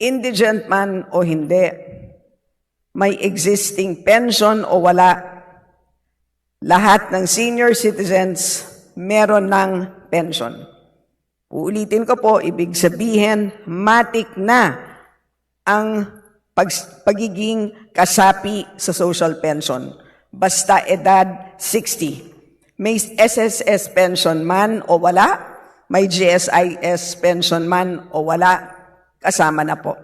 indigent man o hindi, may existing pension o wala, lahat ng senior citizens meron ng pension. Uulitin ko po, ibig sabihin, matik na ang pagiging kasapi sa social pension. Basta edad 60. May SSS pension man o wala, may GSIS pension man o wala, kasama na po.